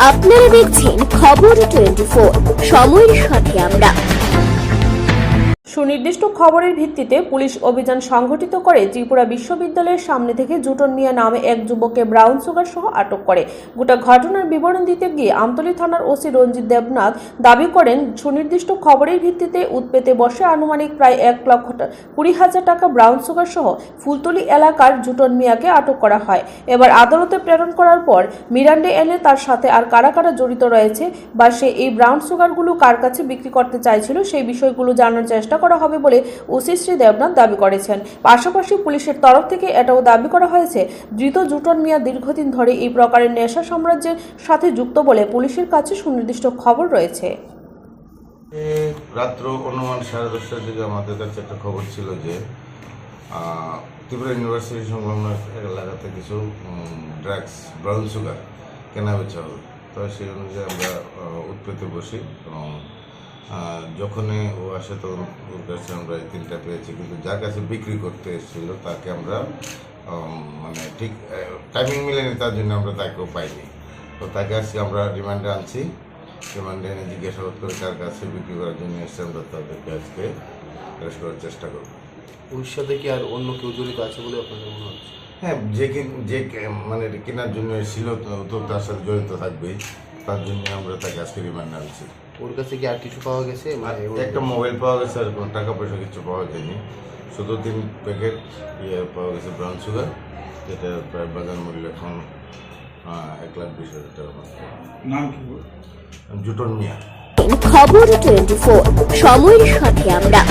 আপনারা দেখছেন খবর 24, সময়ের সাথে আমরা। সুনির্দিষ্ট খবরের ভিত্তিতে পুলিশ অভিযান সংঘটিত করে ত্রিপুরা বিশ্ববিদ্যালয়ের সামনে থেকে জুটন মিয়া নামে এক যুবককে ব্রাউন সুগার সহ আটক করে। গোটা ঘটনার বিবরণ দিতে গিয়ে আমতলী থানার ওসি রঞ্জিত দেবনাথ দাবি করেন, সুনির্দিষ্ট খবরের ভিত্তিতে উৎপেতে বসে আনুমানিক প্রায় 1,20,000 টাকা ব্রাউন সুগার সহ ফুলতলি এলাকার জুটন মিয়াকে আটক করা হয়। এবার আদালতে প্রেরণ করার পর মিরান্ডে এনে তার সাথে আর কারা কারা জড়িত রয়েছে বা সে এই ব্রাউন সুগারগুলো কার কাছে বিক্রি করতে চাইছিল সেই বিষয়গুলো জানার চেষ্টা করা হবে বলে ওসি শ্রী দেবনাথ দাবি করেছেন। পাশাপাশি পুলিশের তরফ থেকে এটাও দাবি করা হয়েছে, ধৃত জুটন মিয়া দীর্ঘদিন ধরে এই প্রকারের নেশা সাম্রাজ্যের সাথে যুক্ত বলে পুলিশের কাছে সুনির্দিষ্ট খবর রয়েছে। রাত্র অনুমান 10:30টার দিকে আমাদের কাছে একটা খবর ছিল যে ত্রিপুরা ইউনিভার্সিটি সংলগ্ন এলাকাতে কিছু ড্রাগস ব্রাউন সুগার কেনা বেচা হবে। তো সেই অনুযায়ী আমরা উৎপেতে বসি এবং যখনই ও আসে তখন ওর কাছে আমরা এই 3টা পেয়েছি, কিন্তু যার কাছে বিক্রি করতে এসেছিল তাকে আমরা মানে ঠিক টাইমিং মিলেনি, তার জন্য আমরা তাকেও পাইনি। তো তাকে আজকে আমরা রিমান্ডে আনছি। রিমান্ডে এনে জিজ্ঞাসাবাদ করে কার কাছে বিক্রি করার জন্য এসে আমরা তাদেরকে আজকে অ্যারেস্ট করার চেষ্টা করব। ওর সাথে কি আর অন্য কেউ জড়িত আছে বলে আপনাদের মনে হচ্ছে? হ্যাঁ, যে মানে কেনার জন্য এসেছিল তো তার সাথে জড়িত থাকবেই, তার জন্য আমরা তাকে আজকে রিমান্ডে আনছি। ওর কাছে কি আর কিছু পাওয়া গেছে? একটা মোবাইল পাওয়া গেছে, আর কোনো টাকা পয়সা কিছু পাওয়া যায়নি। শুধু 3 প্যাকেট পাওয়া গেছে ব্রাউন সুগার, যেটা প্রায় বাজার মূল্য এখন 1,20,000 টাকা। নাম কি? জুটন মিয়া। খবর 24, সময়ের সাথে আমরা।